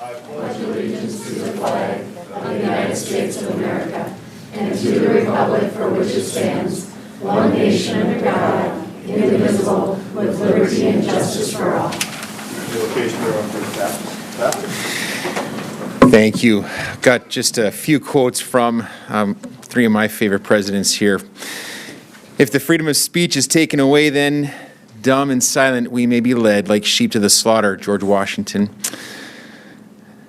I pledge allegiance to the flag of the United States of America and to the republic for which it stands, one nation under God, indivisible, with liberty and justice for all. Thank you. Got just a few quotes from three of my favorite presidents here. If the freedom of speech is taken away, then dumb and silent we may be led like sheep to the slaughter, George Washington.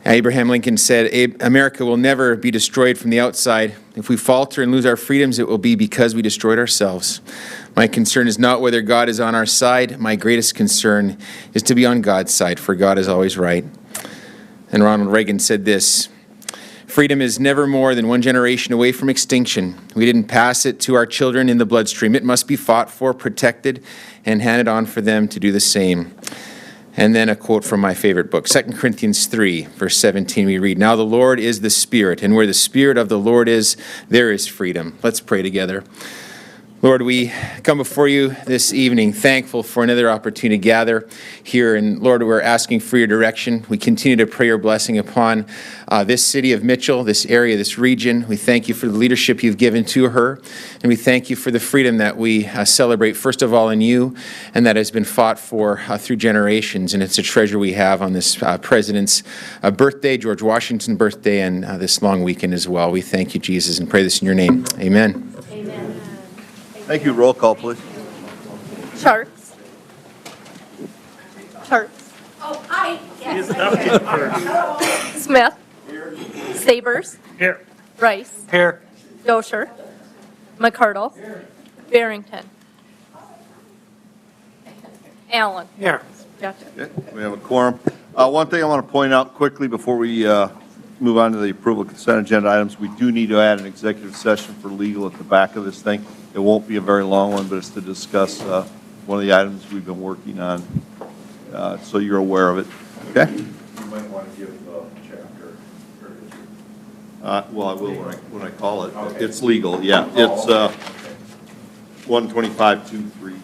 Abraham Lincoln said, America will never be destroyed from the outside. If we falter and lose our freedoms, it will be because we destroyed ourselves. My concern is not whether God is on our side. My greatest concern is to be on God's side, for God is always right. And Ronald Reagan said this, freedom is never more than one generation away from extinction. We didn't pass it to our children in the bloodstream. It must be fought for, protected, and handed on for them to do the same. And then a quote from my favorite book, 2 Corinthians 3, verse 17, we read, now the Lord is the Spirit, and where the Spirit of the Lord is, there is freedom. Let's pray together. Lord, we come before you this evening thankful for another opportunity to gather here. And Lord, we're asking for your direction. We continue to pray your blessing upon this city of Mitchell, this area, this region. We thank you for the leadership you've given to her. And we thank you for the freedom that we celebrate, first of all, in you, and that has been fought for through generations. And it's a treasure we have on this president's birthday, George Washington's birthday, and this long weekend as well. We thank you, Jesus, and pray this in your name. Amen. Thank you. Roll call, please. Charts. Oh, hi. Yes. Smith. Sabers. Here. Rice. Here. Dosher. McCardle. Barrington. Allen. Here. Gotcha. Okay, we have a quorum. One thing I want to point out quickly before we move on to the approval of consent agenda items, we do need to add an executive session for legal at the back of this thing. It won't be a very long one, but it's to discuss one of the items we've been working on, so you're aware of it. Okay? You might want to give the chapter. Well, I will when I call it. Okay. It's legal, yeah. It's 12523,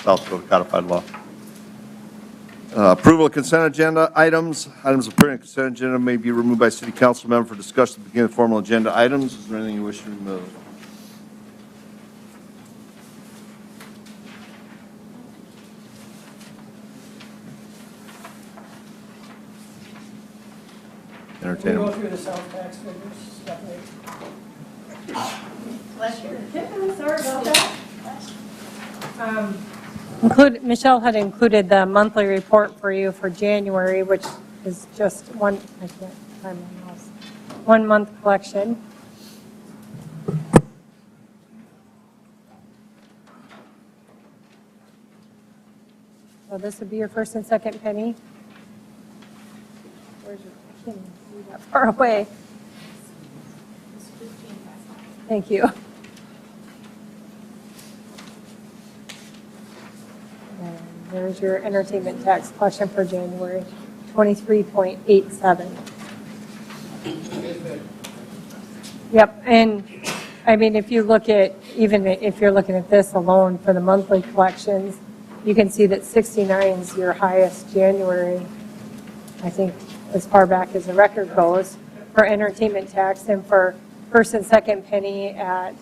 South Dakota Codified Law. Approval of consent agenda items. Items appearing on consent agenda may be removed by city council member for discussion at the beginning of formal agenda items. Is there anything you wish to remove? Entertain. We'll go through the sales tax figures, Stephanie. Sorry about that. Michelle had included the monthly report for you for January, which is just one, I can't find my mouse, 1 month collection. So this would be your first and second penny. Where's your, I can't even see that far away. Thank you. And there's your entertainment tax collection for January, 23.87. Yep, and I mean, if you look at, even if you're looking at this alone for the monthly collections, you can see that 69 is your highest January, I think, as far back as the record goes, for entertainment tax, and for first and second penny at,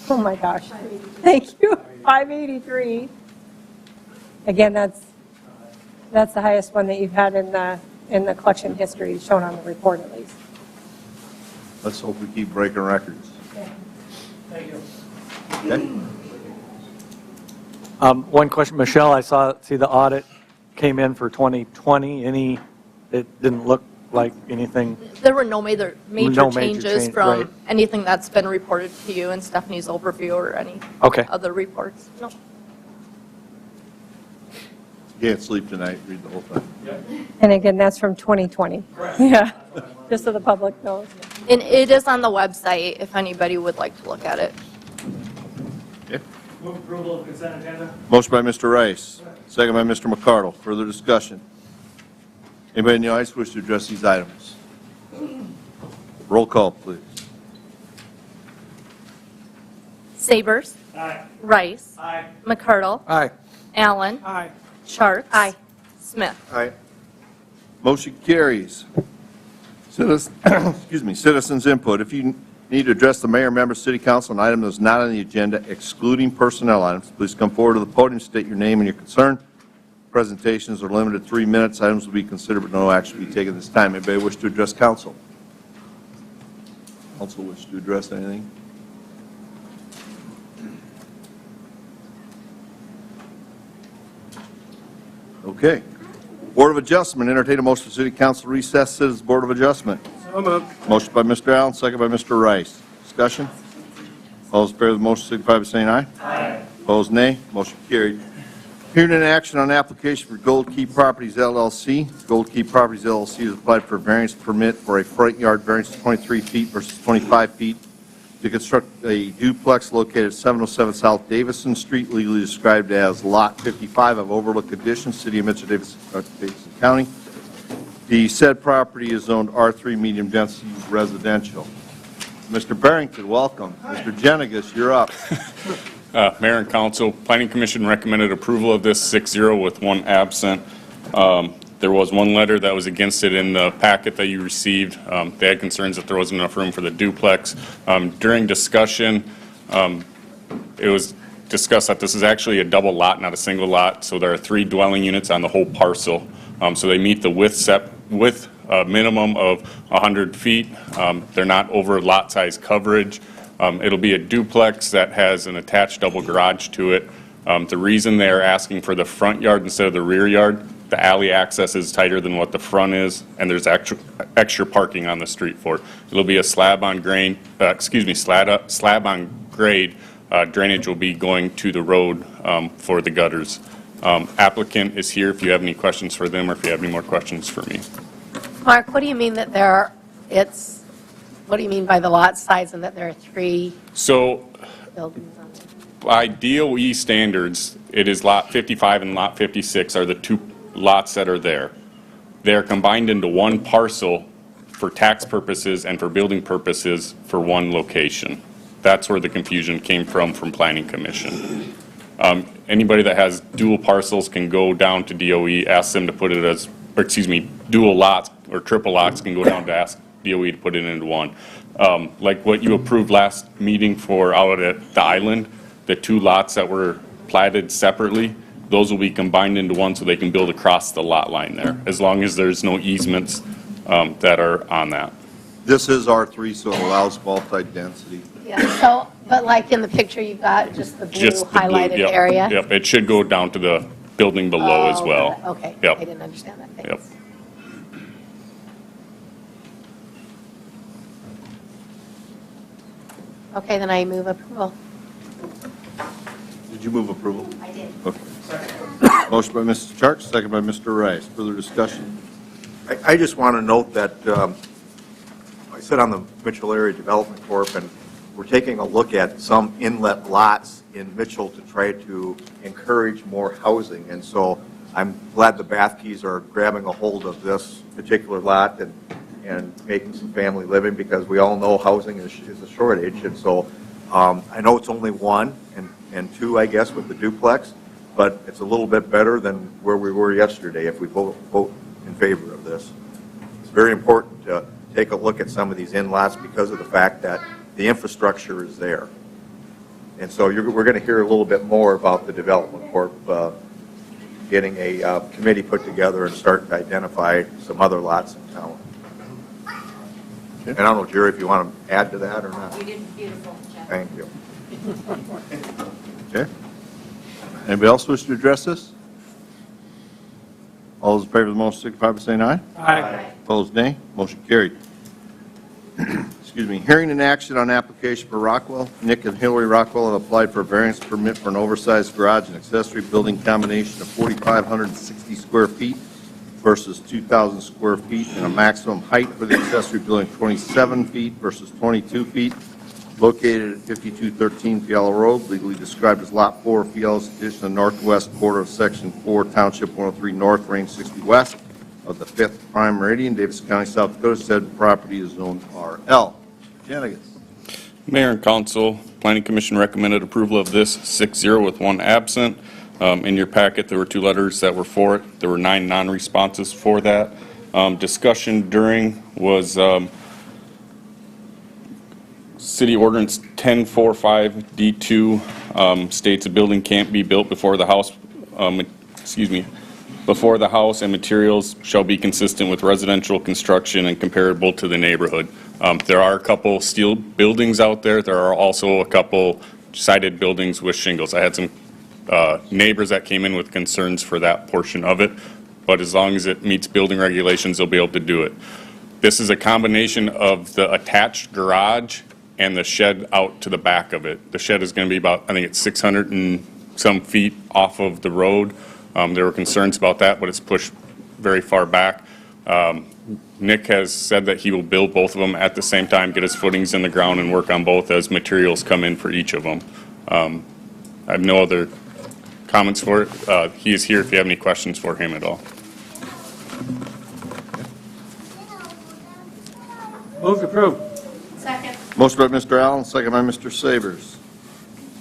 oh my gosh, thank you, 583. Again, that's the highest one that you've had in the collection history, shown on the report at least. Let's hope we keep breaking records. Thank you. Okay? One question, Michelle, I see the audit came in for 2020. It didn't look like anything. There were no major changes change, from right. anything that's been reported to you in Stephanie's overview or any Okay. other reports. No. You can't sleep tonight, read the whole thing. And again, that's from 2020. Yeah, just so the public knows. And it is on the website if anybody would like to look at it. Okay. Move approval of consent agenda. Motion by Mr. Rice, second by Mr. McCardle. Further discussion? Anybody in the audience wish to address these items? Roll call, please. Sabers. Aye. Rice. Aye. McCardle. Aye. Allen. Aye. Charts. Smith. Aye. Motion carries. Citizens input. If you need to address the mayor, member, city council, an item that is not on the agenda, excluding personnel items, please come forward to the podium, state your name and your concern. Presentations are limited to 3 minutes. Items will be considered, but no action will be taken this time. Anybody wish to address council? Council wish to address anything? Okay. Board of Adjustment, entertain a motion for City Council recess, Citizens Board of Adjustment. So moved. Motion by Mr. Allen, second by Mr. Rice. Discussion? All those in favor of the motion signify by saying aye. Aye. Opposed, nay. Motion carried. Hearing and action on application for Gold Key Properties LLC. Gold Key Properties LLC has applied for a variance permit for a front yard variance of 23 feet versus 25 feet to construct a duplex located at 707 South Davison Street, legally described as Lot 55 of Overlook Addition, City of Mitchell, Davidson County. The said property is zoned R3 medium density residential. Mr. Barrington, welcome. Mr. Jenigas, you're up. Mayor and Council, Planning Commission recommended approval of this 6-0 with one absent. There was one letter that was against it in the packet that you received. They had concerns that there wasn't enough room for the duplex. During discussion, it was discussed that this is actually a double lot, not a single lot, so there are 3 dwelling units on the whole parcel. So they meet the width minimum of 100 feet. They're not over lot size coverage. It'll be a duplex that has an attached double garage to it. The reason they're asking for the front yard instead of the rear yard, the alley access is tighter than what the front is, and there's extra parking on the street for it. It'll be a slab on grade. Drainage will be going to the road for the gutters. Applicant is here if you have any questions for them or if you have any more questions for me. Mark, what do you mean that what do you mean by the lot size and that there are 3 So buildings on it? by DOE standards, it is lot 55 and lot 56 are the 2 lots that are there. They're combined into one parcel for tax purposes and for building purposes for one location. That's where the confusion came from Planning Commission. Anybody that has dual parcels can go down to DOE, ask them to put it as, dual lots or triple lots can go down to ask DOE to put it into one. Like what you approved last meeting for out at the island, the 2 lots that were platted separately, those will be combined into one so they can build across the lot line there, as long as there's no easements that are on that. This is R3, so it allows multi-density. Yeah, so, but like in the picture, you've got just the blue Just the blue, highlighted yep, area? Yep, it should go down to the building below as well. Okay, Yep. I didn't understand that, Yep. thanks. Okay, then I move approval. Did you move approval? I did. Okay. Motion by Mr. Chark, second by Mr. Rice. Further discussion? I just want to note that I sit on the Mitchell Area Development Corp., and we're taking a look at some inlet lots in Mitchell to try to encourage more housing. And so I'm glad the Bathkeys are grabbing a hold of this particular lot and making some family living, because we all know housing is a shortage. And so I know it's only 1 and 2, I guess, with the duplex, but it's a little bit better than where we were yesterday if we vote in favor of this. It's very important to take a look at some of these in-lots because of the fact that the infrastructure is there. And so we're going to hear a little bit more about the Development Corp. Getting a committee put together and starting to identify some other lots in town. And I don't know, Jerry, if you want to add to that or not. You did beautiful, Jeff. Thank you. Okay. Anybody else wish to address this? All those in favor of the motion signify by saying aye. Aye. Opposed, nay. Motion carried. Excuse me. Hearing and action on application for Rockwell. Nick and Hillary Rockwell have applied for a variance permit for an oversized garage and accessory building combination of 4,560 square feet versus 2,000 square feet, and a maximum height for the accessory building 27 feet versus 22 feet, located at 5213 Fiala Road, legally described as Lot 4, Fiala's Addition, the northwest quarter of Section 4, Township 103 North, Range 60 West of the 5th Prime Meridian, Davidson County, South Dakota. Said property is zoned RL. Jenigas. Mayor and Council, Planning Commission recommended approval of this 6-0 with one absent. In your packet, there were 2 letters that were for it. There were 9 non-responses for that. Discussion during was City Ordinance 1045 D2 states a building can't be built before the house, before the house and materials shall be consistent with residential construction and comparable to the neighborhood. There are a couple steel buildings out there. There are also a couple sided buildings with shingles. I had some neighbors that came in with concerns for that portion of it, but as long as it meets building regulations, they'll be able to do it. This is a combination of the attached garage and the shed out to the back of it. The shed is going to be about, I think it's 600 and some feet off of the road. There were concerns about that, but it's pushed very far back. Nick has said that he will build both of them at the same time, get his footings in the ground and work on both as materials come in for each of them. I have no other comments for it. He is here if you have any questions for him at all. Move to approve. Second. Motion by Mr. Allen, second by Mr. Savers.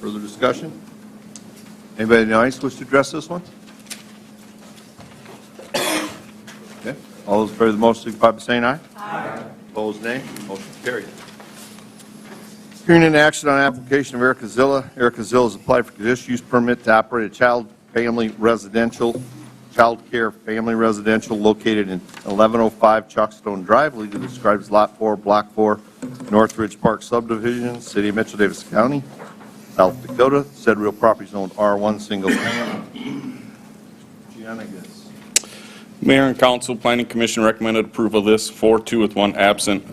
Further discussion? Anybody in the audience wish to address this one? Okay. All those in favor of the motion signify by saying aye. Aye. Opposed, nay. Motion carried. Hearing any action on application of Erica Zilla. Erica Zilla has applied for conditional use permit to operate a child care family residential located in 1105 Chalkstone Drive, legally described as Lot 4, Block 4, Northridge Park Subdivision, City of Mitchell, Davis County, South Dakota. Said real property is owned R1 single family. Gianna, guess. Mayor and Council, Planning Commission recommended approval of this 4-2 with one absent.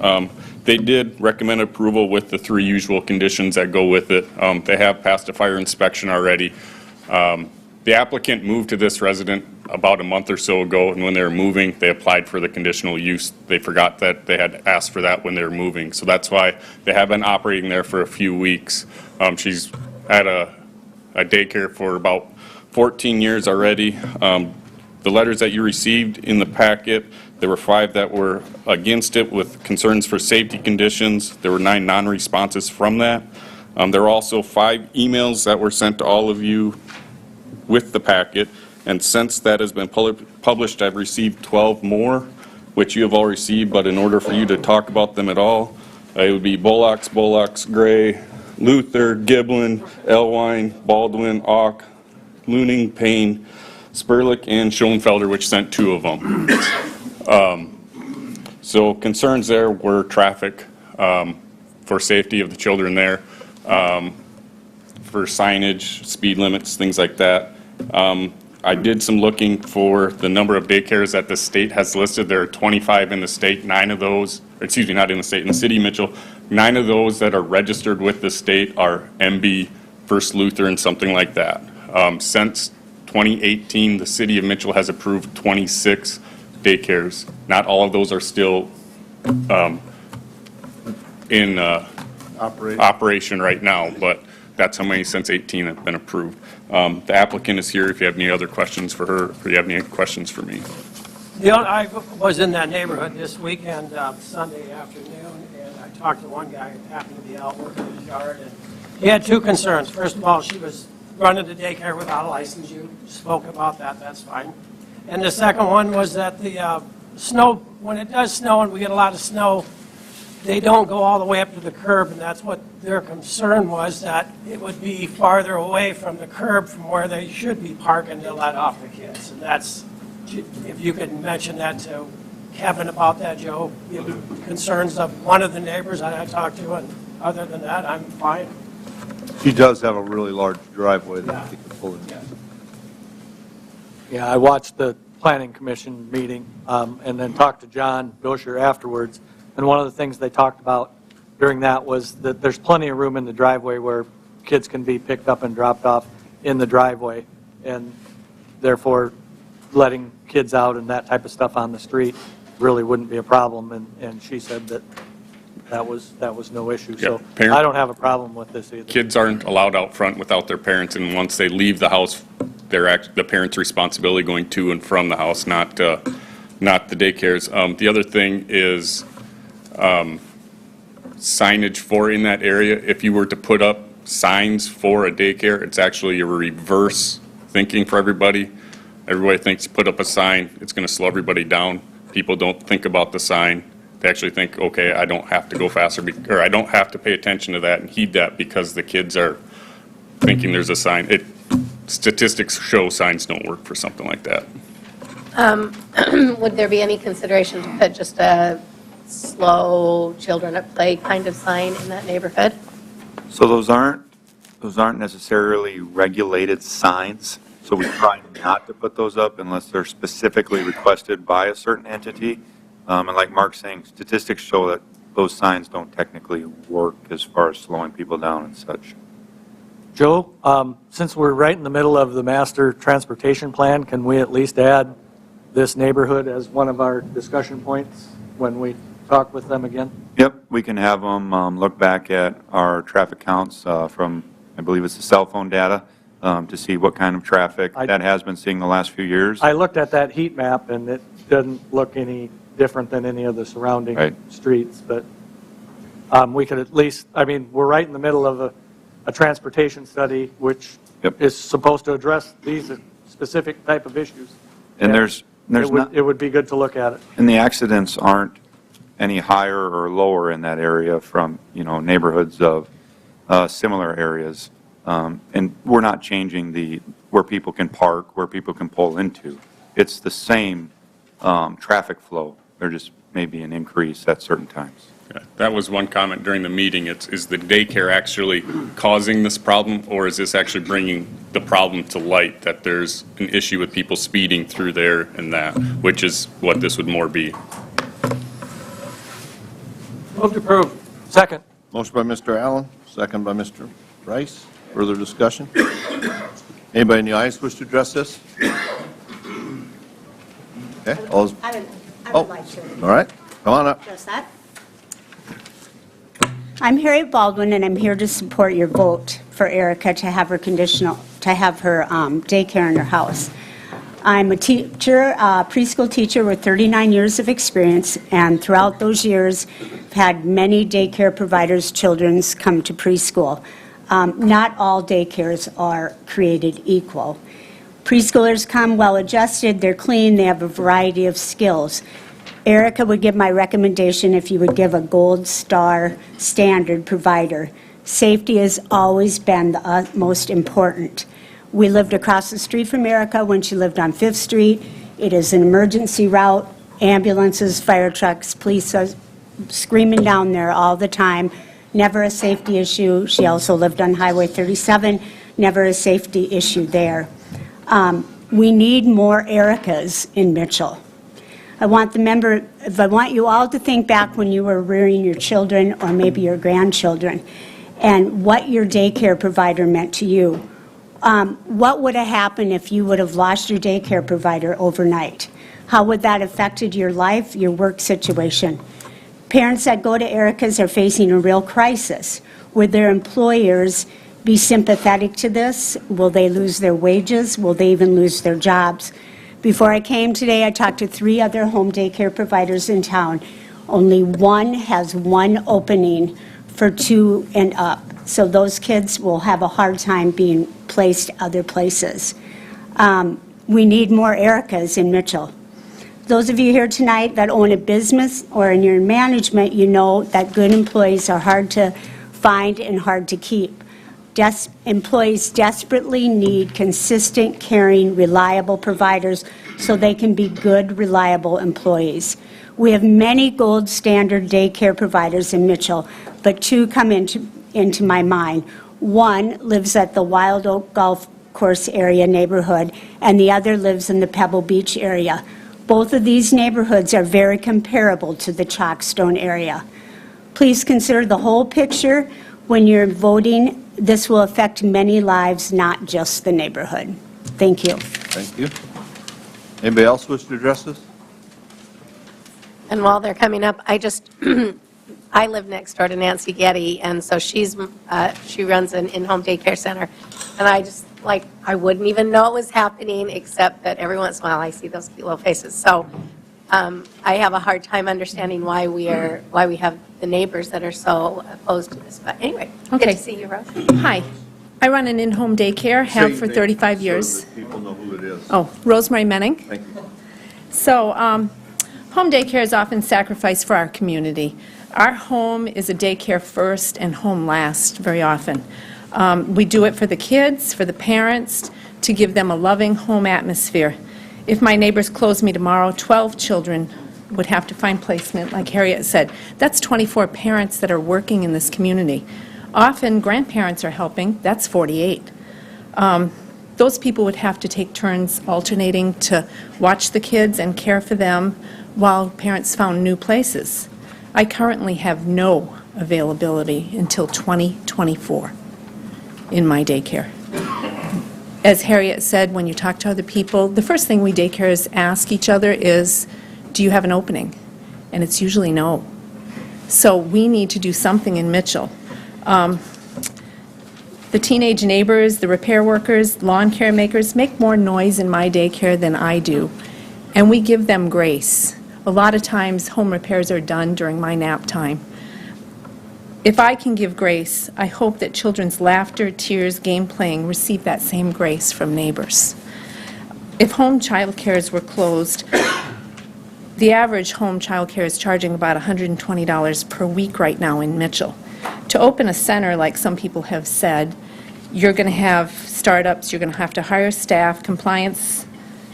They did recommend approval with the 3 usual conditions that go with it. They have passed a fire inspection already. The applicant moved to this resident about a month or so ago, and when they were moving, they applied for the conditional use. They forgot that they had asked for that when they were moving, so that's why they have been operating there for a few weeks. She's had a daycare for about 14 years already. The letters that you received in the packet, there were 5 that were against it with concerns for safety conditions. There were 9 non-responses from that. There were also 5 emails that were sent to all of you with the packet, and since that has been published, I've received 12 more, which you have all received, but in order for you to talk about them at all, it would be Bullocks, Gray, Luther, Giblin, Elwine, Baldwin, Auk, Looning, Payne, Sperlich, and Schoenfelder, which sent 2 of them. So concerns there were traffic, for safety of the children there, for signage, speed limits, things like that. I did some looking for the number of daycares that the state has listed. There are 25 in the state, 9 of those, excuse me, not in the state, in the city of Mitchell. 9 of those that are registered with the state are MB, First Lutheran, something like that. Since 2018, the city of Mitchell has approved 26 daycares. Not all of those are still in operation right now, but that's how many since 18 have been approved. The applicant is here if you have any other questions for her, or you have any questions for me. I was in that neighborhood this weekend, Sunday afternoon, and I talked to one guy who happened to be out working in his yard, and he had 2 concerns. First of all, she was running the daycare without a license. You spoke about that, that's fine. And the second one was that the snow, when it does snow and we get a lot of snow, they don't go all the way up to the curb, and that's what their concern was, that it would be farther away from the curb from where they should be parking to let off the kids. And that's, if you could mention that to Kevin about that, Joe, concerns of one of the neighbors that I talked to, and other than that, I'm fine. She does have a really large driveway that she can pull in. Yeah, I watched the Planning Commission meeting and then talked to John Bilsher afterwards. And one of the things they talked about during that was that there's plenty of room in the driveway where kids can be picked up and dropped off in the driveway. And therefore, letting kids out and that type of stuff on the street really wouldn't be a problem. And she said that was no issue. So I don't have a problem with this either. Kids aren't allowed out front without their parents, and once they leave the house, they're the parents' responsibility going to and from the house, not the daycares. The other thing is signage for in that area. If you were to put up signs for a daycare, it's actually a reverse thinking for everybody. Everybody thinks you put up a sign, it's going to slow everybody down. people don't think about the sign. They actually think, okay, I don't have to go faster, or I don't have to pay attention to that and heed that because the kids are thinking there's a sign. Statistics show signs don't work for something like that. Would there be any consideration to put just a slow children at play kind of sign in that neighborhood? So those aren't necessarily regulated signs, so we try not to put those up unless they're specifically requested by a certain entity. And like Mark's saying, statistics show that those signs don't technically work as far as slowing people down and such. Joe, since we're right in the middle of the master transportation plan, can we at least add this neighborhood as one of our discussion points when we talk with them again? Yep, we can have them look back at our traffic counts from, I believe it's the cell phone data, to see what kind of traffic that has been seeing the last few years. I looked at that heat map, and it doesn't look any different than any of the surrounding streets, but we could at least, I mean, we're right in the middle of a transportation study, which is supposed to address these specific type of issues. And it would be good to look at it. And the accidents aren't any higher or lower in that area from, neighborhoods of similar areas. And we're not changing where people can park, where people can pull into. It's the same traffic flow. There just may be an increase at certain times. Yeah, that was one comment during the meeting. Is the daycare actually causing this problem, or is this actually bringing the problem to light that there's an issue with people speeding through there and that, which is what this would more be? Move to approve. Second. Motion by Mr. Allen, second by Mr. Rice. Further discussion? Anybody in the audience wish to address this? Okay, all those, I would like to all right, come on up. address that. I'm Harriet Baldwin, and I'm here to support your vote for Erica to have her daycare in her house. I'm a teacher, preschool teacher with 39 years of experience, and throughout those years, I've had many daycare providers' children come to preschool. Not all daycares are created equal. Preschoolers come well-adjusted, they're clean, they have a variety of skills. Erica would give my recommendation if you would give a gold star standard provider. Safety has always been the most important. We lived across the street from Erica when she lived on 5th Street. It is an emergency route. Ambulances, fire trucks, police are screaming down there all the time. Never a safety issue. She also lived on Highway 37. Never a safety issue there. We need more Ericas in Mitchell. I want you all to think back when you were rearing your children or maybe your grandchildren and what your daycare provider meant to you. What would have happened if you would have lost your daycare provider overnight? How would that have affected your life, your work situation? Parents that go to Erica's are facing a real crisis. Would their employers be sympathetic to this? Will they lose their wages? Will they even lose their jobs? Before I came today, I talked to 3 other home daycare providers in town. Only one has one opening for 2 and up. So those kids will have a hard time being placed other places. We need more Ericas in Mitchell. Those of you here tonight that own a business or in your management, you know that good employees are hard to find and hard to keep. Employees desperately need consistent, caring, reliable providers so they can be good, reliable employees. We have many gold standard daycare providers in Mitchell, but 2 come into my mind. One lives at the Wild Oak Golf Course area neighborhood, and the other lives in the Pebble Beach area. Both of these neighborhoods are very comparable to the Chalkstone area. Please consider the whole picture when you're voting. This will affect many lives, not just the neighborhood. Thank you. Thank you. Anybody else wish to address this? And while they're coming up, I live next door to Nancy Getty, and so she runs an in-home daycare center. And I wouldn't even know it was happening, except that every once in a while I see those cute little faces. So I have a hard time understanding why we have the neighbors that are so opposed to this. But anyway, good to see you, Rose. Hi. I run an in-home daycare, have for 35 years. So that people know who it is. Oh, Rosemary Menning. Thank you. So Home daycare is often sacrificed for our community. Our home is a daycare first and home last very often. We do it for the kids, for the parents, to give them a loving home atmosphere. If my neighbors closed me tomorrow, 12 children would have to find placement, like Harriet said. That's 24 parents that are working in this community. Often grandparents are helping, that's 48. Those people would have to take turns alternating to watch the kids and care for them while parents found new places. I currently have no availability until 2024 in my daycare. As Harriet said, when you talk to other people, the first thing we daycares ask each other is, do you have an opening? And it's usually no. So we need to do something in Mitchell. The teenage neighbors, the repair workers, lawn care makers make more noise in my daycare than I do, and we give them grace. A lot of times home repairs are done during my nap time. If I can give grace, I hope that children's laughter, tears, game playing receive that same grace from neighbors. If home child cares were closed, the average home child care is charging about $120 per week right now in Mitchell. To open a center, like some people have said, you're going to have startups, you're going to have to hire staff, compliance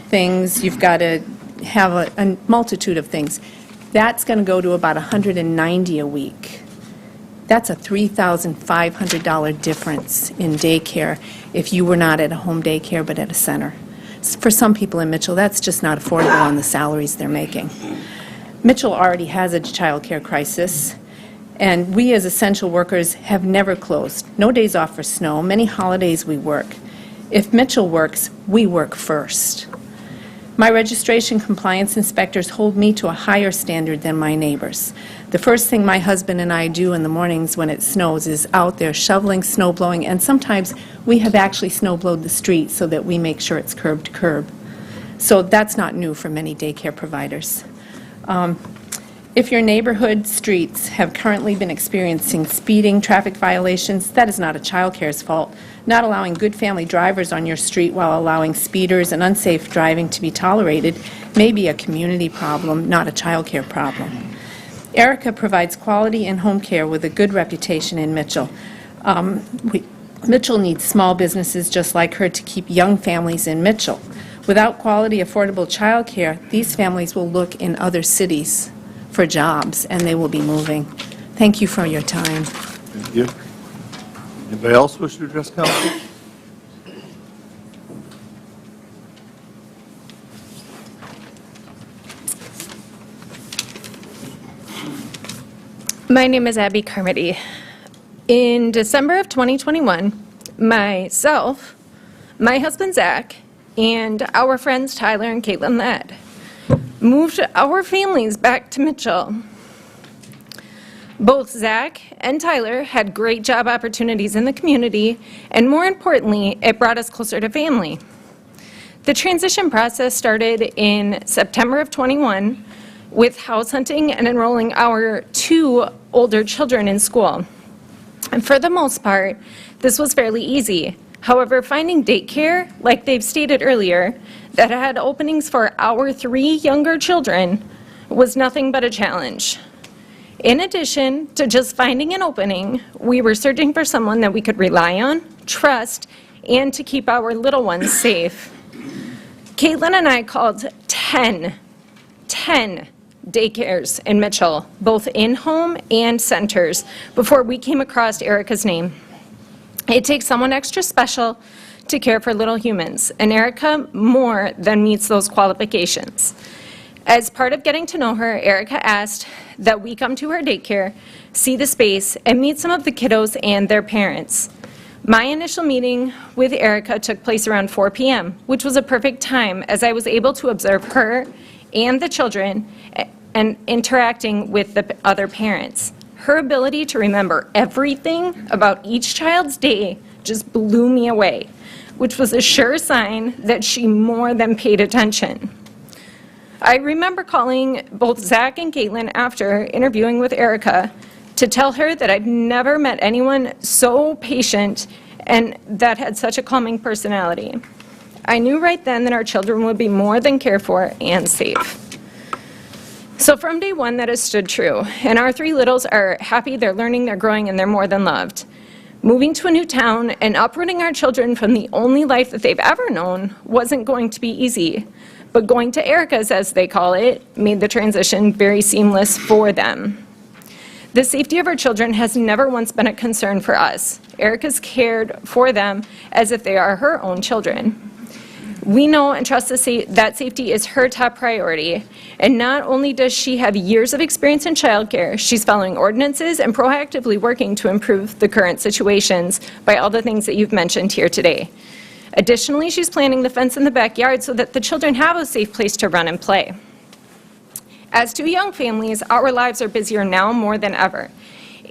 things, you've got to have a multitude of things. That's going to go to about $190 a week. That's a $3,500 difference in daycare if you were not at a home daycare but at a center. For some people in Mitchell, that's just not affordable on the salaries they're making. Mitchell already has a child care crisis, and we as essential workers have never closed. No days off for snow. Many holidays we work. If Mitchell works, we work first. My registration compliance inspectors hold me to a higher standard than my neighbors. The first thing my husband and I do in the mornings when it snows is out there shoveling, snow blowing, and sometimes we have actually snow blowed the street so that we make sure it's curb to curb. So that's not new for many daycare providers. If your neighborhood streets have currently been experiencing speeding, traffic violations, that is not a child care's fault. Not allowing good family drivers on your street while allowing speeders and unsafe driving to be tolerated may be a community problem, not a child care problem. Erica provides quality in-home care with a good reputation in Mitchell. Mitchell needs small businesses just like her to keep young families in Mitchell. Without quality, affordable child care, these families will look in other cities for jobs, and they will be moving. Thank you for your time. Thank you. Anybody else wish to address council? My name is Abby Carmody. In December of 2021, myself, my husband Zach, and our friends Tyler and Caitlin Ladd moved our families back to Mitchell. Both Zach and Tyler had great job opportunities in the community, and more importantly, it brought us closer to family. The transition process started in September of 21 with house hunting and enrolling our 2 older children in school. And for the most part, this was fairly easy. However, finding daycare, like they've stated earlier, that had openings for our 3 younger children was nothing but a challenge. In addition to just finding an opening, we were searching for someone that we could rely on, trust, and to keep our little ones safe. Caitlin and I called 10 daycares in Mitchell, both in-home and centers, before we came across Erica's name. It takes someone extra special to care for little humans, and Erica more than meets those qualifications. As part of getting to know her, Erica asked that we come to her daycare, see the space, and meet some of the kiddos and their parents. My initial meeting with Erica took place around 4 p.m., which was a perfect time as I was able to observe her and the children and interacting with the other parents. Her ability to remember everything about each child's day just blew me away, which was a sure sign that she more than paid attention. I remember calling both Zach and Caitlin after interviewing with Erica to tell her that I'd never met anyone so patient and that had such a calming personality. I knew right then that our children would be more than cared for and safe. So from day one, that has stood true. And our 3 littles are happy, they're learning, they're growing, and they're more than loved. Moving to a new town and uprooting our children from the only life that they've ever known wasn't going to be easy. But going to Erica's, as they call it, made the transition very seamless for them. The safety of our children has never once been a concern for us. Erica's cared for them as if they are her own children. We know and trust that safety is her top priority, and not only does she have years of experience in childcare, she's following ordinances and proactively working to improve the current situations by all the things that you've mentioned here today. Additionally, she's planting the fence in the backyard so that the children have a safe place to run and play. As 2 young families, our lives are busier now more than ever.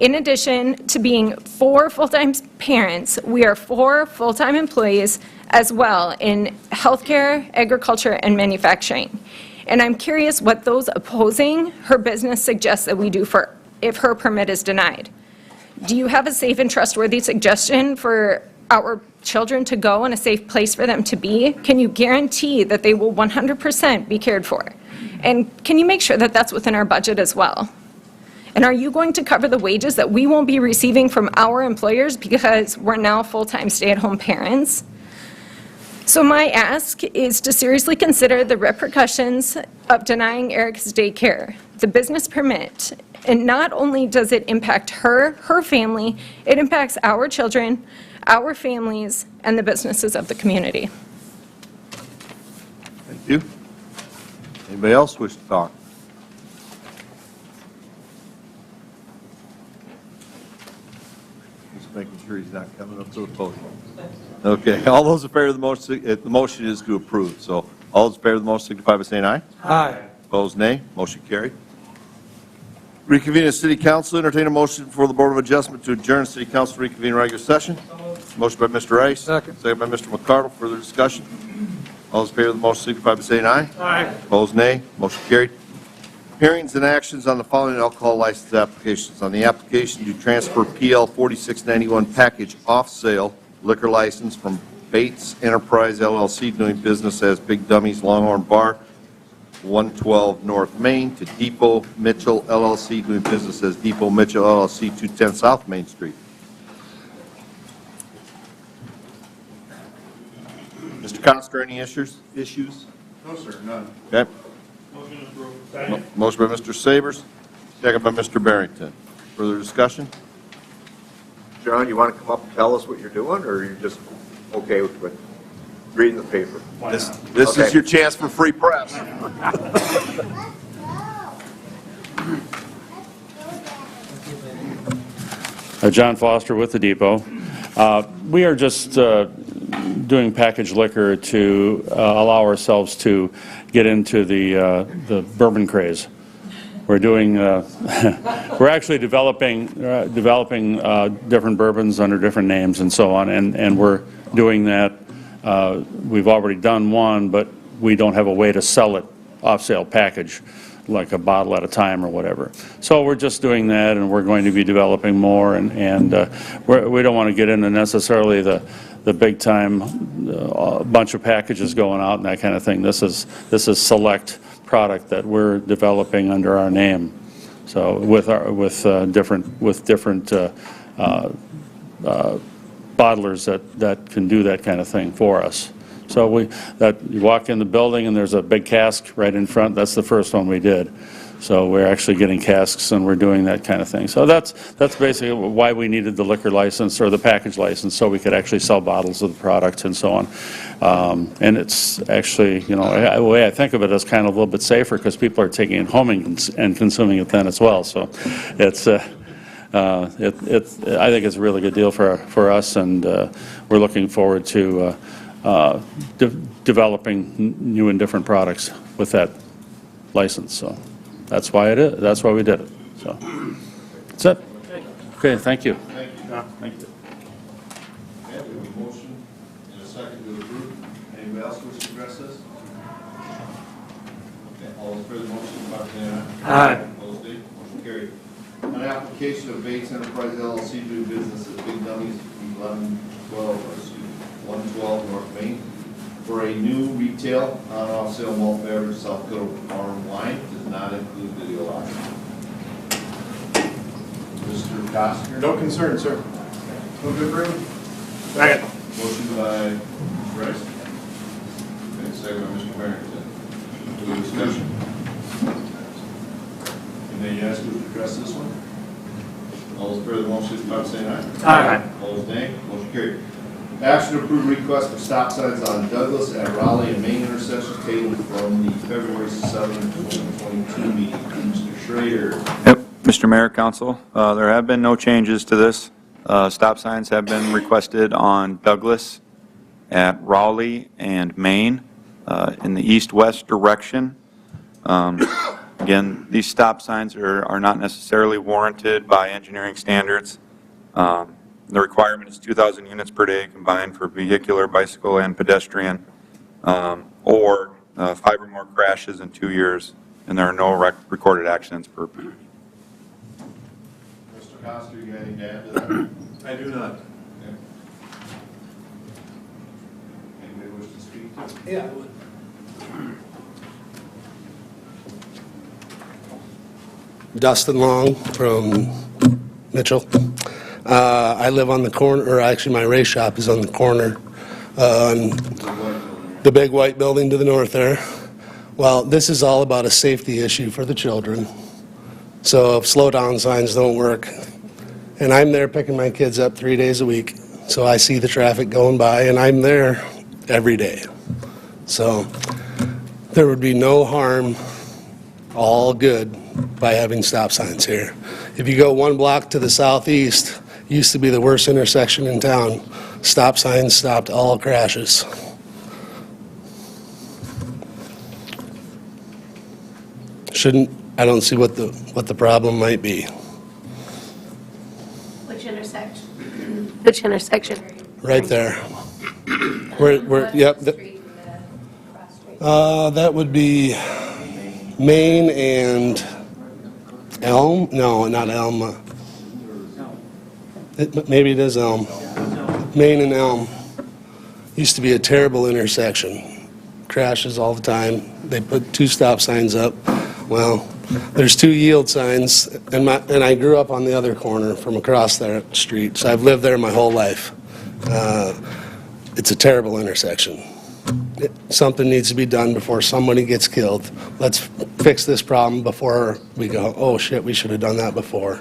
In addition to being 4 full-time parents, we are 4 full-time employees as well in healthcare, agriculture, and manufacturing. And I'm curious what those opposing her business suggest that we do if her permit is denied. Do you have a safe and trustworthy suggestion for our children to go and a safe place for them to be? Can you guarantee that they will 100% be cared for? And can you make sure that that's within our budget as well? And are you going to cover the wages that we won't be receiving from our employers because we're now full-time stay-at-home parents? So my ask is to seriously consider the repercussions of denying Erica's daycare, the business permit. And not only does it impact her family, it impacts our children, our families, and the businesses of the community. Thank you. Anybody else wish to talk? Just making sure he's not coming up to the podium. Okay, all those in favor of the motion is to approve. So all those in favor of the motion signify by saying aye. Aye. Opposed, nay. Motion carried. Reconvene as City Council. Entertain a motion for the Board of Adjustment to adjourn City Council to reconvene regular session. Motion by Mr. Rice. Second by Mr. McCardle. Further discussion? All those in favor of the motion signify by saying aye. Aye. Opposed, nay. Motion carried. Hearings and actions on the following alcohol license applications. On the application to transfer PL 4691 package off sale liquor license from Bates Enterprise LLC doing business as Big Dummies Longhorn Bar, 112 North Main, to Depot Mitchell LLC doing business as Depot Mitchell LLC, 210 South Main Street. Mr. Coster, any issues? No, sir, none. Okay. Motion by Mr. Sabers, second by Mr. Barrington. Further discussion? John, you want to come up and tell us what you're doing, or are you just okay with reading the paper? This is your chance for free press. John Foster with the Depot. We are just doing packaged liquor to allow ourselves to get into the bourbon craze. We're doing, we're actually developing different bourbons under different names and so on, and we're doing that. We've already done one, but we don't have a way to sell it off-sale package, like a bottle at a time or whatever. So we're just doing that, and we're going to be developing more, and we don't want to get into necessarily the big time bunch of packages going out and that kind of thing. This is select product that we're developing under our name. So with different bottlers that can do that kind of thing for us. So you walk in the building and there's a big cask right in front. That's the first one we did. So we're actually getting casks and we're doing that kind of thing. So that's basically why we needed the liquor license or the package license, so we could actually sell bottles of the product and so on. And it's actually, the way I think of it is kind of a little bit safer because people are taking it home and consuming it then as well. So it's I think it's a really good deal for us, and we're looking forward to developing new and different products with that license. So that's why it is. That's why we did it. So that's it. Okay. Thank you. Thank you, John. Thank you. Okay, we have a motion and a second to approve. Anybody else wish to address this? Okay, all those for the motion, about saying aye. Opposed, nay. Motion carried. An application of Bates Enterprise LLC doing business as Big Dummies, 112 North Main, for a a new retail on-off sale malt beverage South Dakota farm wine, does not include video audio. Mr. Coster? No concern, sir. Move to approve. Second. Motion by Mr. Rice. And second by Mr. Barrington. Any discussion? Anything you ask to address this one? All those in favor of the motion, signify by saying aye. Aye. All those nay. Motion carried. Action to approve request for stop signs on Douglas at Raleigh and Main intersections tabled from the February 7, 2022 meeting. Mr. Schrader. Yep, Mr. Mayor, Council, there have been no changes to this. Stop signs have been requested on Douglas at Raleigh and Main in the east-west direction. Again, these stop signs are not necessarily warranted by engineering standards. The requirement is 2,000 units per day combined for vehicular, bicycle, and pedestrian, or 5 or more crashes in 2 years, and there are no recorded accidents per period. Mr. Coster, you got anything to add to that? I do not. Okay. Anybody wish to speak to? Yeah, I would. Dustin Long from Mitchell. I live on the corner, or actually my race shop is on the corner on the big white building to the north there. Well, this is all about a safety issue for the children. So if slow down signs don't work, and I'm there picking my kids up 3 days a week, so I see the traffic going by, and I'm there every day. So there would be no harm, all good, by having stop signs here. If you go 1 block to the southeast, used to be the worst intersection in town. Stop signs stopped all crashes. I don't see what the problem might be. Which intersection? Which intersection? Right there. Yep. That would be Main and Elm? No, not Elm. Maybe it is Elm. Main and Elm. Used to be a terrible intersection. Crashes all the time. They put 2 stop signs up. Well, there's 2 yield signs, and I grew up on the other corner from across that street, so I've lived there my whole life. It's a terrible intersection. Something needs to be done before somebody gets killed. Let's fix this problem before we go, oh shit, we should have done that before.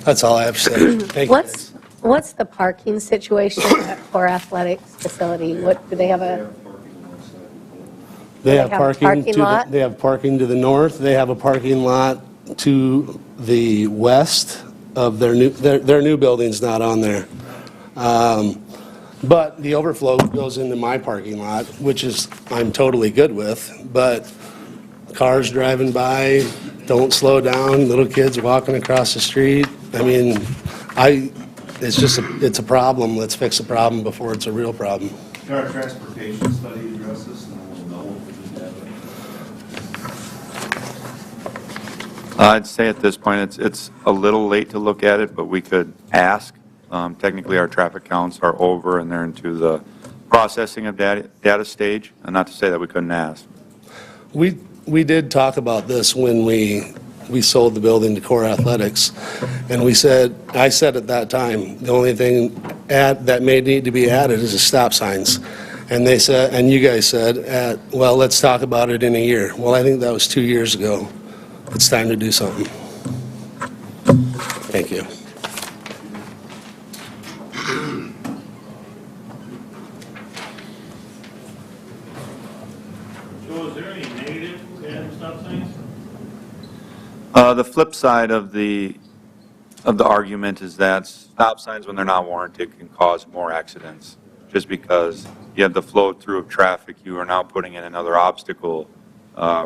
That's all I have to say. Thank you. What's the parking situation for athletics facility? What, do they have a? They have parking lot? They have parking to the north. They have a parking lot to the west of their new building's not on there. But the overflow goes into my parking lot, which is I'm totally good with. But cars driving by don't slow down. Little kids walking across the street. I mean, it's a problem. Let's fix the problem before it's a real problem. Can our transportation study address this? I'd say at this point, it's a little late to look at it, but we could ask. Technically, our traffic counts are over, and they're into the processing of data stage, and not to say that we couldn't ask. We did talk about this when we sold the building to Core Athletics, and I said at that time, the only thing that may need to be added is the stop signs. And they said, and you guys said, well, let's talk about it in a year. Well, I think that was 2 years ago. It's time to do something. Thank you. So is there any negative to adding stop signs? The flip side of the argument is that stop signs, when they're not warranted, can cause more accidents. Just because you have the flow through of traffic, you are now putting in another obstacle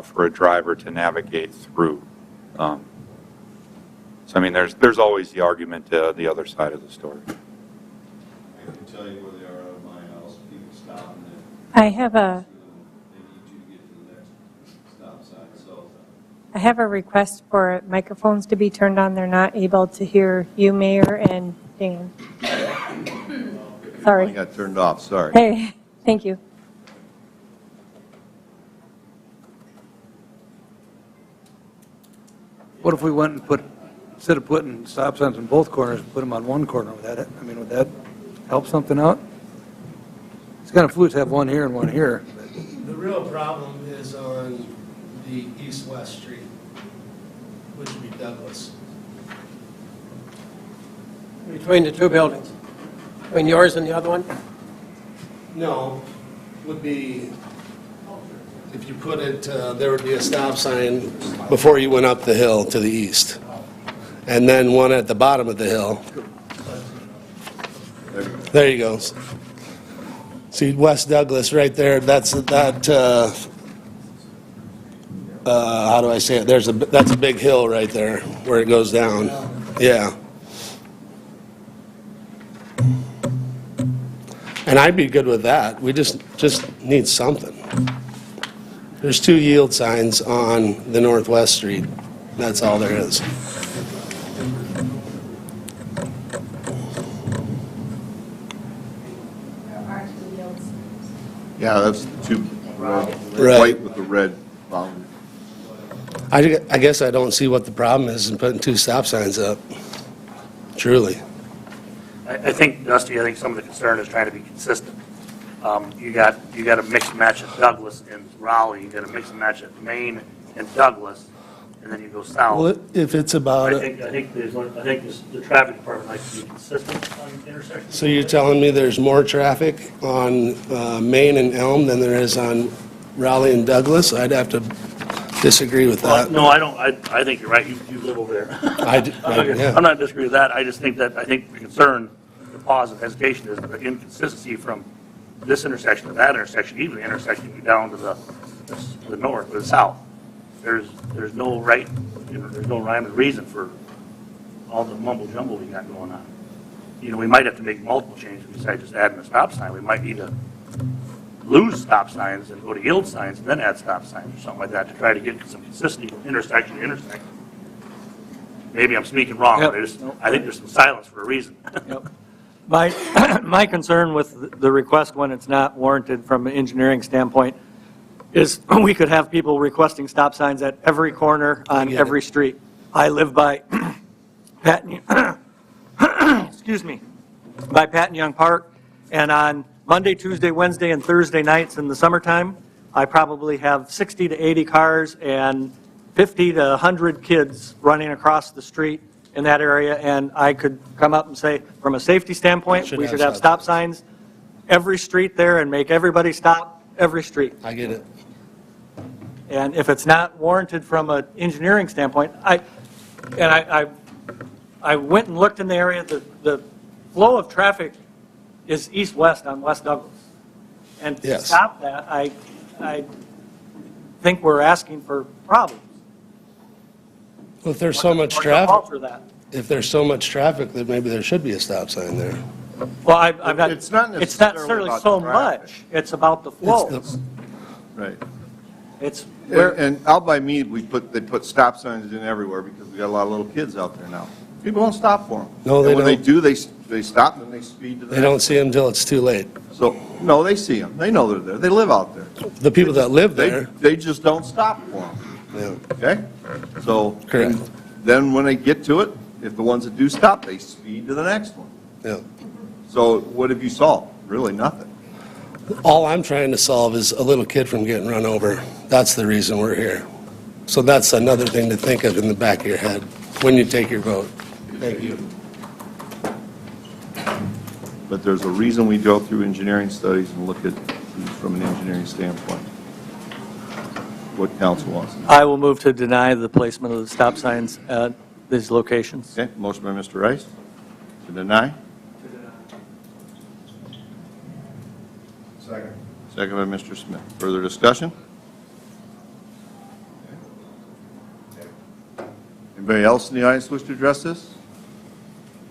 for a driver to navigate through. So I mean, there's always the argument to the other side of the story. I can tell you where they are out of my house. People stop and then I have a they need you to get to the next stop sign. So I have a request for microphones to be turned on. They're not able to hear you, Mayor, and Dan. I Sorry. got turned off. Sorry. Hey, thank you. What if we went and put, instead of putting stop signs in both corners, put them on one corner? Would that help something out? It's kind of foolish to have one here and one here. The real problem is on the east-west street, which would be Douglas. Between the two buildings? Between yours and the other one? No, would be, if you put it, there would be a stop sign before you went up the hill to the east, and then one at the bottom of the hill. There you go. See, West Douglas right there, that's that, how do I say it? That's a big hill right there where it goes down. Yeah. And I'd be good with that. We just need something. There's 2 yield signs on the Northwest Street. That's all there is. Yeah, that's the two, Right. white with the red boundary. I guess I don't see what the problem is in putting 2 stop signs up. Truly. I think, Dusty, some of the concern is trying to be consistent. You got a mix and match at Douglas and Raleigh, you got a mix and match at Maine and Douglas, and then you go south. Well, if it's about, I think the traffic department likes to be consistent on intersections. so you're telling me there's more traffic on Main and Elm than there is on Raleigh and Douglas? I'd have to disagree with Well, that. no, I don't, I think you're right, you live over there. Yeah. I'm not disagreeing with that, I just think the concern, the pause of hesitation is the inconsistency from this intersection to that intersection, even the intersection down to the north or the south. There's no right, there's no rhyme and reason for all the mumble jumble we got going on. We might have to make multiple changes besides just adding a stop sign. We might need to lose stop signs and go to yield signs and then add stop signs or something like that to try to get some consistency from intersection to intersection. Maybe I'm speaking wrong, Yep. but I think there's some silence for a reason. Yep. My concern with the request when it's not warranted from an engineering standpoint is we could have people requesting stop signs at every corner on every street. I live by excuse me, by Patton Young Park, and on Monday, Tuesday, Wednesday, and Thursday nights in the summertime, I probably have 60 to 80 cars and 50 to 100 kids running across the street in that area, and I could come up and say, from a safety standpoint, we should have stop signs every street there and make everybody stop every street. I get it. And if it's not warranted from an engineering standpoint, I went and looked in the area, the flow of traffic is east-west on West Douglas. And to Yes. stop that, I think we're asking for problems. Well, if there's so much Or to traffic, alter that. if there's so much traffic, then maybe there should be a stop sign there. Well, I'm not, It's not it's not necessarily necessarily about so the traffic. much, it's about the flow. Right. It's where, And out by me, they put stop signs in everywhere because we got a lot of little kids out there now. People don't stop for them. No, they And when they don't. do, they stop and they speed to the They don't see them until it's too late. So, no, they see them. They know they're there. They live out there. The people that live They, there, they just don't stop for them, yeah, okay? So, Correct. and then when they get to it, if the ones that do stop, they speed to the next one. yeah. So what have you solved? Really nothing. All I'm trying to solve is a little kid from getting run over. That's the reason we're here. So that's another thing to think of in the back of your head when you take your vote. Thank you. But there's a reason we go through engineering studies and look at these from an engineering standpoint. What council wants. I will move to deny the placement of the stop signs at these locations. Okay, motion by Mr. Rice to deny. Second. Second by Mr. Smith. Further discussion? Anybody else in the audience wish to address this?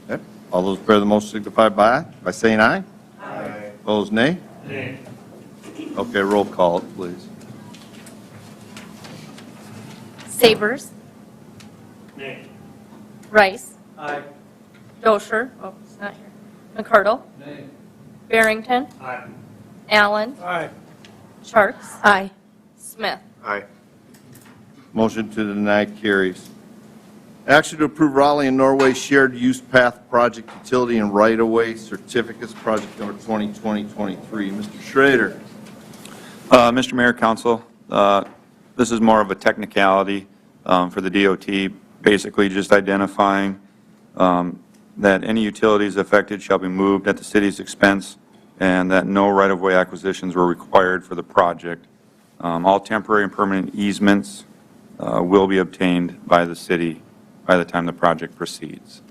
Okay. All those in favor of the motion signify by saying aye. Aye. Opposed, nay? Nay. Okay, roll call, please. Sabers. Nay. Rice. Aye. Dosher. Oh, it's not here. McCardle. Nay. Barrington. Aye. Allen. Aye. Sharps. Aye. Smith. Aye. Motion to deny carries. Action to approve Raleigh and Norway Shared Use Path Project Utility and Right-of-Way Certificates, project number 2020-23. Mr. Schrader. Mr. Mayor, Council, this is more of a technicality for the DOT, basically just identifying that any utilities affected shall be moved at the city's expense and that no right-of-way acquisitions were required for the project. All temporary and permanent easements will be obtained by the city by the time the project proceeds.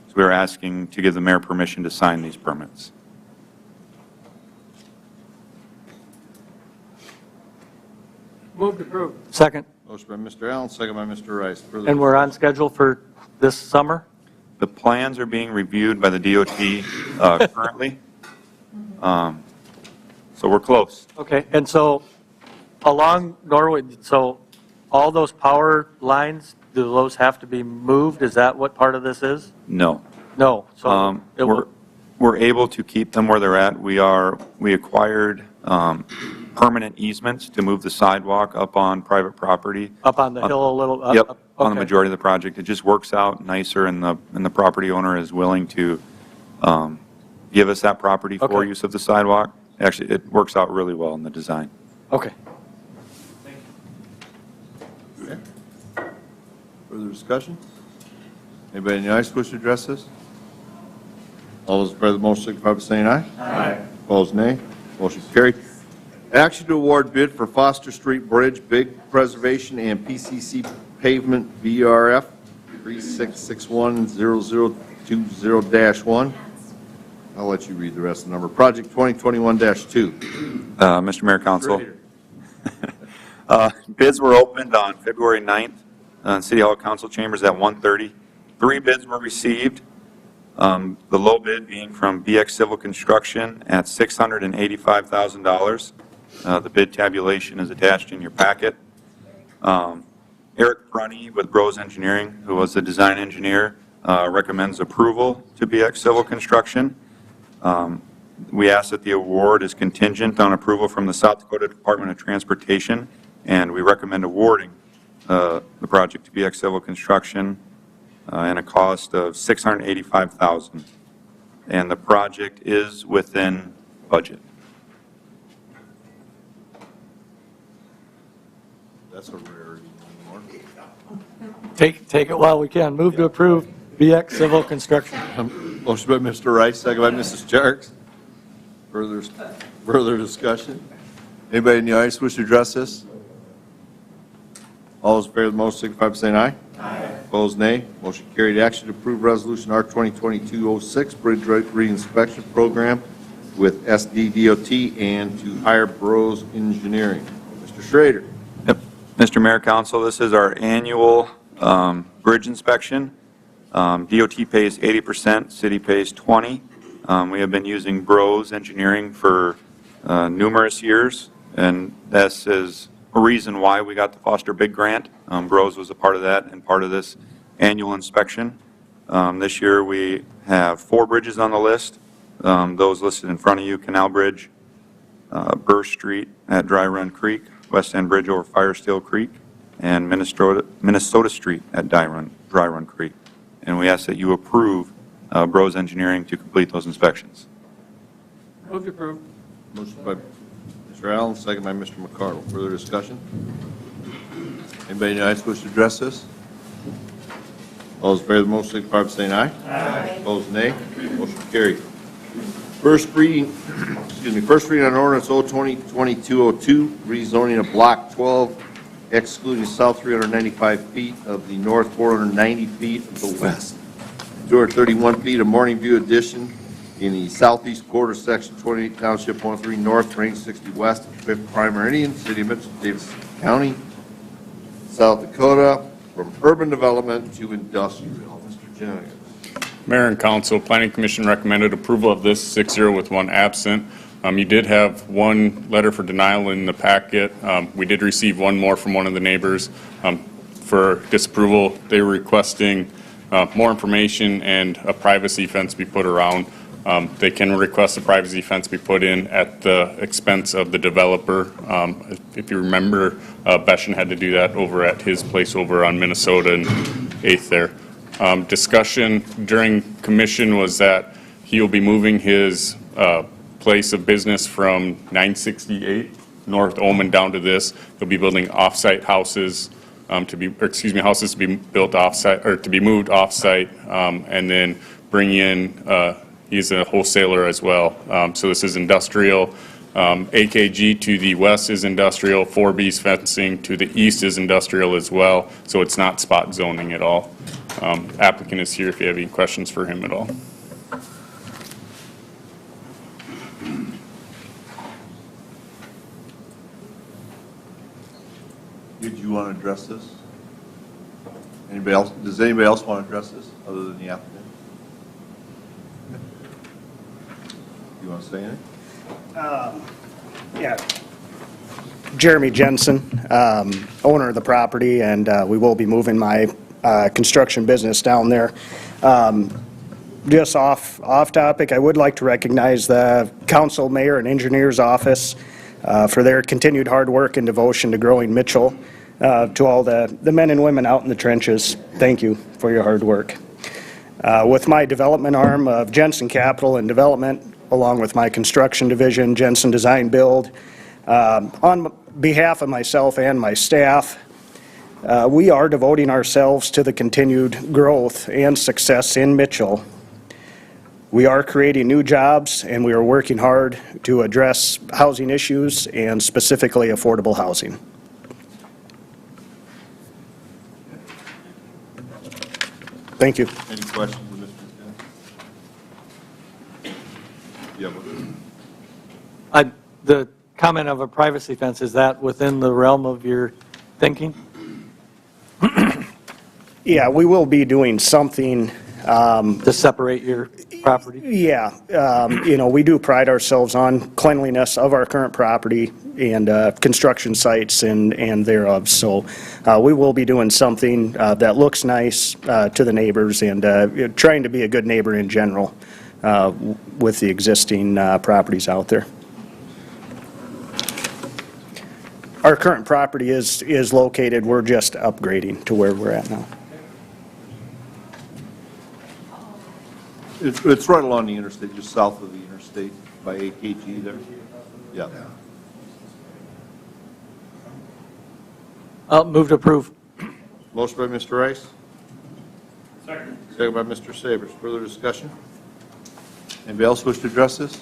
So we are asking to give the mayor permission to sign these permits. Move to approve. Second. Motion by Mr. Allen, second by Mr. Rice. Further And we're on schedule for this summer? The plans are being reviewed by the DOT currently. So we're close. Okay, and so along Norway, so all those power lines, do those have to be moved? Is that what part of this is? No. No, so it will, We're able to keep them where they're at. We acquired permanent easements to move the sidewalk up on private property. up on the hill a little? up- Yep, up- on the okay. majority of the project. It just works out nicer, and the property owner is willing to give us that property for Okay. use of the sidewalk. Actually, it works out really well in the design. Okay. Further discussion? Anybody in the audience wish to address this? All those in favor of the motion signify by saying aye. Aye. Opposed, nay. Motion carried. Action to award bid for Foster Street Bridge, Big Preservation and PCC Pavement VRF 36610020-1. I'll let you read the rest of the number. Project 2021-2. Mr. Mayor, Council. Bids were opened on February 9th in City Hall Council Chambers at 1:30. 3 bids were received. The low bid being from BX Civil Construction at $685,000. The bid tabulation is attached in your packet. Eric Brunny with Bros Engineering, who was the design engineer, recommends approval to BX Civil Construction. We ask that the award is contingent on approval from the South Dakota Department of Transportation, and we recommend awarding the project to BX Civil Construction and a cost of $685,000. And the project is within budget. That's a rarity anymore. Take it while we can. Move to approve BX Civil Construction. Motion by Mr. Rice, second by Mrs. Jerks. Further discussion? Anybody in the audience wish to address this? All those in favor of the motion signify by saying aye. Aye. Opposed, nay. Motion carried. Action to approve Resolution R 2022-06, Bridge Reinspection Program with SDDOT and to hire Bros Engineering. Mr. Schrader. Yep. Mr. Mayor, Council, this is our annual bridge inspection. DOT pays 80%, city pays 20%. We have been using Bros Engineering for numerous years, and this is a reason why we got the Foster Big Grant. Bros was a part of that and part of this annual inspection. This year we have 4 bridges on the list. Those listed in front of you: Canal Bridge, Burr Street at Dry Run Creek, West End Bridge over Firesteel Creek, and Minnesota Street at Dry Run Creek. And we ask that you approve Bros Engineering to complete those inspections. Move to approve. Motion by Mr. Allen, second by Mr. McCardle. Further discussion? Anybody in the audience wish to address this? All those in favor of the motion signify by saying aye. Aye. Opposed, nay. Motion carried. First reading on ordinance 020-2202, rezoning of block 12, excluding south 395 feet of the north 490 feet of the west, 231 feet of Morning View addition in the southeast quarter, section 28, Township 103 North, Range 60 West, 5th Primary Indian, City of Mitchell, Davis County, South Dakota, from urban development to industrial. Mr. Jennings. Mayor and Council, Planning Commission recommended approval of this 6-0 with 1 absent. You did have 1 letter for denial in the packet. We did receive 1 more from one of the neighbors for disapproval. They were requesting more information and a privacy fence be put around. They can request a privacy fence be put in at the expense of the developer. If you remember, Beshan had to do that over at his place over on Minnesota and 8th there. Discussion during commission was that he will be moving his place of business from 968 North Omen down to this. He'll be building off-site houses houses to be built off-site, or to be moved off-site, and then bring in, he's a wholesaler as well. So this is industrial. AKG to the west is industrial, 4B's fencing to the east is industrial as well, so it's not spot zoning at all. Applicant is here if you have any questions for him at all. Did you want to address this? Anybody else? Does anybody else want to address this other than the applicant? You want to say anything? Yeah. Jeremy Jensen, owner of the property, and we will be moving my construction business down there. Just off topic, I would like to recognize the council, mayor, and engineer's office for their continued hard work and devotion to growing Mitchell. To all the men and women out in the trenches, thank you for your hard work. With my development arm of Jensen Capital and Development, along with my construction division, Jensen Design Build, on behalf of myself and my staff, we are devoting ourselves to the continued growth and success in Mitchell. We are creating new jobs, and we are working hard to address housing issues and specifically affordable housing. Thank you. Any questions of Mr. Smith? Yeah. The comment of a privacy fence, is that within the realm of your thinking? Yeah, we will be doing something to separate your property? Yeah. We do pride ourselves on cleanliness of our current property and construction sites and thereof. So we will be doing something that looks nice to the neighbors and trying to be a good neighbor in general with the existing properties out there. Our current property is located, we're just upgrading to where we're at now. It's right along the interstate, just south of the interstate by AKG there. Yeah. I'll move to approve. Motion by Mr. Rice. Second. Second by Mr. Sabers. Further discussion? Anybody else wish to address this?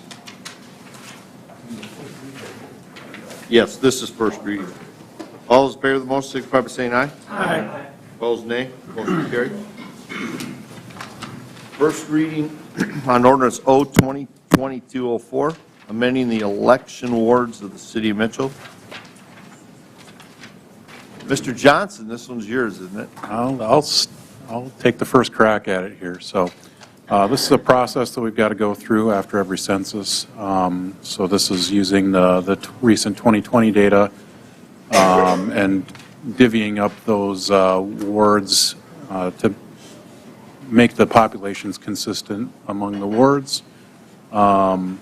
Yes, this is first reading. All those in favor of the motion signify by saying aye. Aye. Opposed, nay. Motion carried. First reading on ordinance O-2022-04, amending the election wards of the city of Mitchell. Mr. Johnson, this one's yours, isn't it? I'll take the first crack at it here. So this is a process that we've got to go through after every census. So this is using the recent 2020 data and divvying up those wards to make the populations consistent among the wards. Not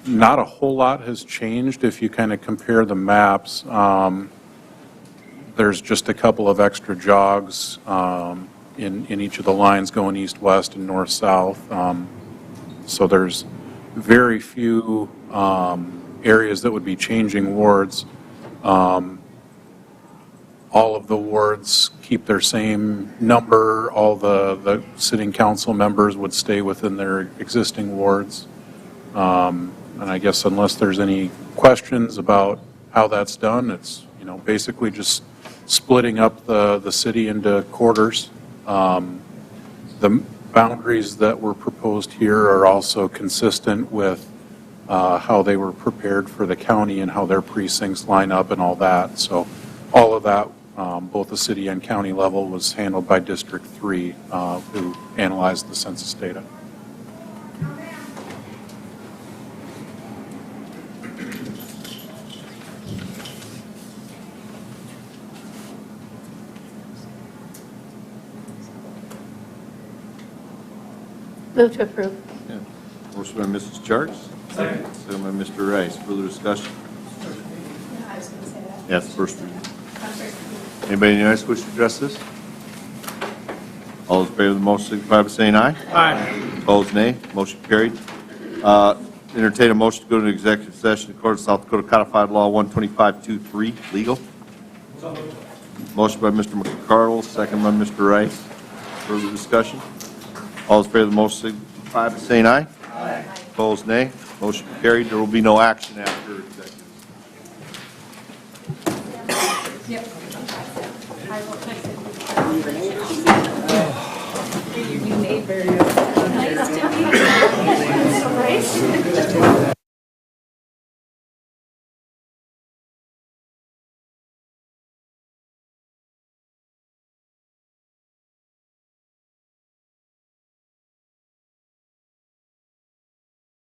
a whole lot has changed if you kind of compare the maps. There's just a couple of extra jogs in each of the lines going east-west and north-south. So there's very few areas that would be changing wards. All of the wards keep their same number. All the sitting council members would stay within their existing wards. And I guess unless there's any questions about how that's done, it's basically just splitting up the city into quarters. The boundaries that were proposed here are also consistent with how they were prepared for the county and how their precincts line up and all that. So all of that, both the city and county level, was handled by District 3, who analyzed the census data. Move to approve. Yeah. Motion by Mrs. Charles. Second. Second by Mr. Rice. Further discussion? I was going to say that. Yes, first reading. Anybody in the audience wish to address this? All those in favor of the motion signify by saying aye. Aye. Opposed, nay. Motion carried. Entertain a motion to go into executive session in accordance with South Dakota Codified Law 125-23, legal. Motion by Mr. McCardle, second by Mr. Rice. Further discussion? All those in favor of the motion signify by saying aye. Aye. Opposed, nay. Motion carried. There will be no action after executive. You made very nice to meet you.